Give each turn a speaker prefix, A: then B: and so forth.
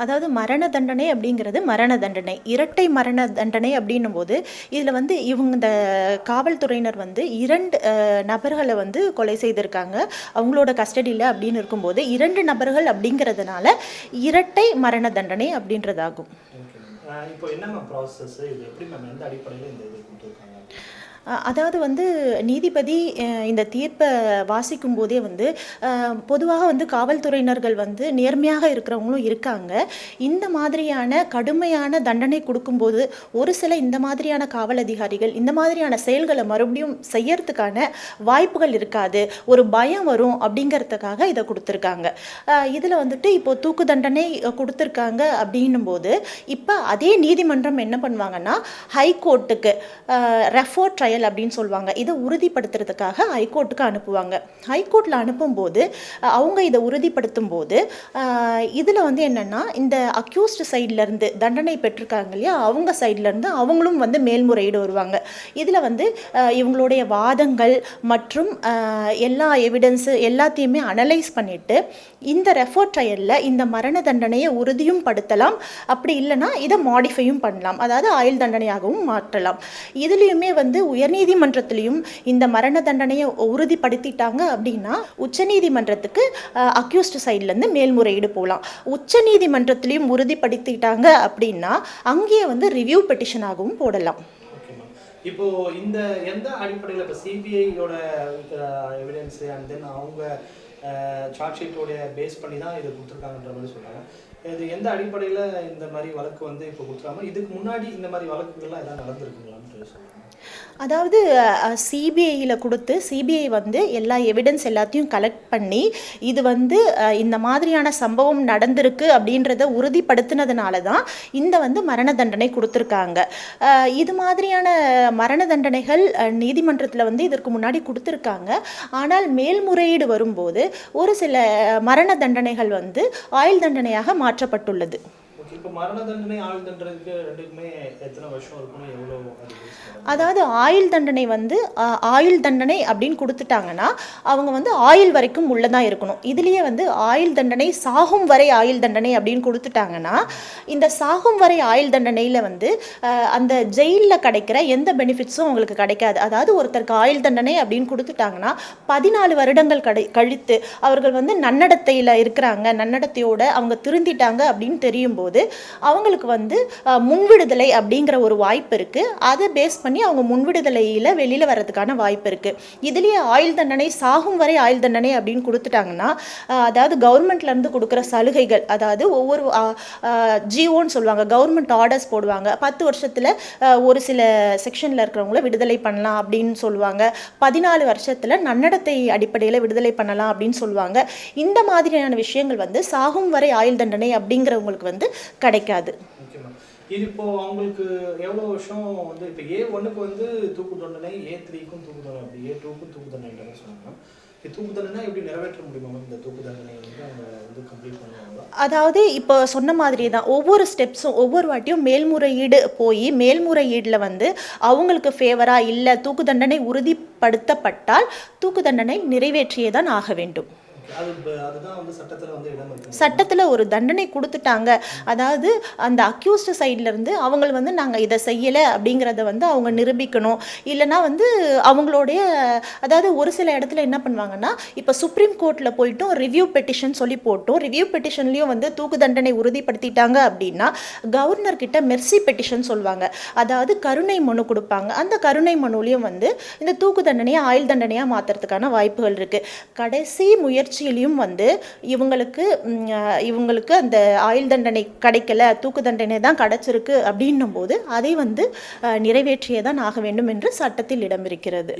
A: அதாவது மரண தண்டனை அப்படிங்கிறது மரண தண்டனை, இரட்டை மரண தண்டனை அப்படின்னும் போது இதில் வந்து இந்த காவல்துறையினர் வந்து 2 நபர்களை வந்து கொலை செய்திருக்காங்க அவங்களோட கஸ்டடியில் அப்படின்னு இருக்கும்போது 2 நபர்கள் அப்படிங்கிறதுனால இரட்டை மரண தண்டனை அப்படின்றதாகும்.
B: இப்போ என்ன ப்ராசஸ், இது எப்படி மேம், எந்த அடிப்படையில் இந்த இது கொடுத்துருக்காங்க?
A: அதாவது வந்து நீதிபதி இந்த தீர்ப்பை வாசிக்கும் போதே வந்து பொதுவாக வந்து காவல்துறையினர்கள் வந்து நேர்மையாக இருக்கிறவங்களும் இருக்காங்க. இந்த மாதிரியான கடுமையான தண்டனை கொடுக்கும்போது ஒரு சில இந்த மாதிரியான காவல் அதிகாரிகள் இந்த மாதிரியான செயல்களை மறுபடியும் செய்யறதுக்கான வாய்ப்புகள் இருக்காது, ஒரு பயம் வரும் அப்படிங்கிறதுக்காக இதை கொடுத்துருக்காங்க. இதில் வந்துட்டு இப்போது தூக்கு தண்டனை கொடுத்துருக்காங்க அப்படின்னும் போது இப்போ அதே நீதிமன்றம் என்ன பண்ணுவாங்கன்னா ஹைகோர்ட்டுக்கு ரெஃபர் ட்ரையல் அப்படின்னு சொல்லுவாங்க, இதை உறுதிப்படுத்துறதுக்காக ஹைகோர்ட்டுக்கு அனுப்புவாங்க. ஹைகோர்ட்டில் அனுப்பும்போது அவங்க இதை உறுதிப்படுத்தும் போது இதில் வந்து என்னென்னா இந்த அக்யூஸ்டு சைட்லேருந்து தண்டனை பெற்றிருக்காங்க இல்லையா, அவங்க சைட்லேருந்து அவங்களும் வந்து மேல்முறையீடு வருவாங்க. இதில் வந்து இவங்களுடைய வாதங்கள் மற்றும் எல்லா எவிடன்ஸு எல்லாத்தையுமே அனலைஸ் பண்ணிவிட்டு இந்த ரெஃபர் ட்ரையலில் இந்த மரண தண்டனையை உறுதியும் படுத்தலாம், அப்படி இல்லைன்னா இதை மாடிஃபையும் பண்ணலாம், அதாவது ஆயுள் தண்டனையாகவும் மாற்றலாம். இதுலேயுமே வந்து உயர்நீதிமன்றத்திலையும் இந்த மரண தண்டனையை உறுதிப்படுத்திட்டாங்க அப்படின்னா உச்சநீதிமன்றத்துக்கு அக்யூஸ்டு சைட்லேருந்து மேல்முறையீடு போகலாம். உச்சநீதிமன்றத்திலையும் உறுதிப்படுத்திட்டாங்க அப்படின்னா அங்கேயே வந்து ரிவ்யூ பெட்டிஷனாகவும் போடலாம்.
B: இப்போ இந்த எந்த அடிப்படையில் இப்போ சிபிஐயோட எவிடன்ஸு அண்ட் தென் அவங்க சார்ஜ் ஷீட்டோடைய பேஸ் பண்ணி தான் இதை கொடுத்துருக்காங்கன்ற மாதிரி சொல்கிறாங்க. இது எந்த அடிப்படையில் இந்த மாதிரி வழக்கு வந்து இப்போ கொடுத்துருக்காங்க, இதுக்கு முன்னாடி இந்த மாதிரி வழக்குகள்லாம் எதாவது நடந்திருக்குங்களான்னு சொல்லுவாங்க?
A: அதாவது சிபிஐயில் கொடுத்து சிபிஐ வந்து எல்லா எவிடன்ஸ் எல்லாத்தையும் கலெக்ட் பண்ணி இது வந்து இந்த மாதிரியான சம்பவம் நடந்திருக்கு அப்படின்றத உறுதிப்படுத்தினதுனால தான் இந்த வந்து மரண தண்டனை கொடுத்துருக்காங்க. இது மாதிரியான மரண தண்டனைகள் நீதிமன்றத்தில் வந்து இதற்கு முன்னாடி கொடுத்துருக்காங்க. ஆனால் மேல்முறையீடு வரும்போது ஒரு சில மரண தண்டனைகள் வந்து ஆயுள் தண்டனையாக மாற்றப்பட்டுள்ளது.
B: இப்போ மரண தண்டனை ஆயுள் தண்டனைக்கு ரெண்டுக்குமே எத்தனை வருஷம் இருக்கணும், எவ்வளோ?
A: அதாவது ஆயுள் தண்டனை வந்து ஆயுள் தண்டனை அப்படின்னு கொடுத்துட்டாங்கன்னா அவங்க வந்து ஆயுள் வரைக்கும் உள்ளதான் இருக்கணும். இதுலேயே வந்து ஆயுள் தண்டனை சாகும் வரை ஆயுள் தண்டனை அப்படின்னு கொடுத்துட்டாங்கன்னா இந்த சாகும் வரை ஆயுள் தண்டனையில் வந்து அந்த ஜெயிலில் கிடைக்கிற எந்த பெனிஃபிட்ஸும் அவங்களுக்கு கிடைக்காது. அதாவது ஒருத்தருக்கு ஆயுள் தண்டனை அப்படின்னு கொடுத்துட்டாங்கன்னா 14 வருடங்கள் கழித்து அவர்கள் வந்து நன்னடத்தையில் இருக்கிறாங்க, நன்னடத்தையோட அவங்க திருந்திட்டாங்க அப்படின்னு தெரியும் போது அவங்களுக்கு வந்து முன்விடுதலை அப்படிங்கிற ஒரு வாய்ப்பு இருக்குது. அதை பேஸ் பண்ணி அவங்க முன்விடுதலையில் வெளியில் வர்றதுக்கான வாய்ப்பு இருக்குது. இதுலேயே ஆயுள் தண்டனை சாகும் வரை ஆயுள் தண்டனை அப்படின்னு கொடுத்துட்டாங்கன்னா அதாவது கவர்மெண்ட்லேருந்து கொடுக்குற சலுகைகள், அதாவது ஒவ்வொரு ஜிஓன்னு சொல்லுவாங்க, கவர்மெண்ட் ஆர்டர்ஸ் போடுவாங்க, 10 வருஷத்தில் ஒரு சில செக்ஷனில் இருக்கிறவங்கள விடுதலை பண்ணலாம் அப்படின்னு சொல்லுவாங்க, 14 வருஷத்தில் நன்னடத்தை அடிப்படையில் விடுதலை பண்ணலாம் அப்படின்னு சொல்லுவாங்க. இந்த மாதிரியான விஷயங்கள் வந்து சாகும் வரை ஆயுள் தண்டனை அப்படிங்கிறவங்களுக்கு வந்து கிடைக்காது.
B: இது இப்போ அவங்களுக்கு எவ்வளோ வருஷம் வந்து இப்போ A1க்கு வந்து தூக்கு தண்டனை, A3க்கும் தூக்கு தண்டனை, அப்படி A2க்கும் தூக்கு தண்டனை சொன்னாங்க. தூக்கு தண்டனை எப்படி நிறைவேற்ற முடியுமா? இந்த தூக்கு தண்டனை வந்து அவங்க வந்து கம்ப்ளீட் பண்ணுவாங்க?
A: அதாவது இப்போ சொன்ன மாதிரி தான் ஒவ்வொரு ஸ்டெப்ஸும் ஒவ்வொரு வாட்டியும் மேல்முறையீடு போய் மேல்முறையீடில் வந்து அவங்களுக்கு ஃபேவராக இல்லை தூக்கு தண்டனை உறுதிப்படுத்தப்பட்டால் தூக்கு தண்டனை நிறைவேற்றியே தான் ஆக வேண்டும். சட்டத்தில் ஒரு தண்டனை கொடுத்துட்டாங்க, அதாவது அந்த அக்யூஸ்டு சைட்லேருந்து அவங்க வந்து நாங்கள் இதை செய்யலை அப்படிங்கிறத வந்து அவங்க நிரூபிக்கணும். இல்லைனா வந்து அவங்களுடைய அதாவது ஒரு சில இடத்துல என்ன பண்ணுவாங்கன்னா இப்போ சுப்ரீம் கோர்ட்டில் போய்ட்டும் ரிவ்யூ பெட்டிஷன் சொல்லி போட்டோம், ரிவ்யூ பெட்டிஷன்லேயும் வந்து தூக்கு தண்டனை உறுதிப்படுத்திட்டாங்க அப்படின்னா கவர்னர்கிட்ட மெர்சி பெட்டிஷன் சொல்லுவாங்க, அதாவது கருணை மனு கொடுப்பாங்க. அந்த கருணை மனுலையும் வந்து இந்த தூக்கு தண்டனையை ஆயுள் தண்டனையாக மாற்றுறதுக்கான வாய்ப்புகள் இருக்குது. கடைசி முயற்சியிலையும் வந்து இவங்களுக்கு அந்த ஆயுள் தண்டனை கிடைக்கல, தூக்கு தண்டனை தான் கிடைச்சிருக்கு அப்படின்னும் போது அதை வந்து நிறைவேற்றியே தான் ஆக வேண்டும் என்று சட்டத்தில் இடம் இருக்கிறது.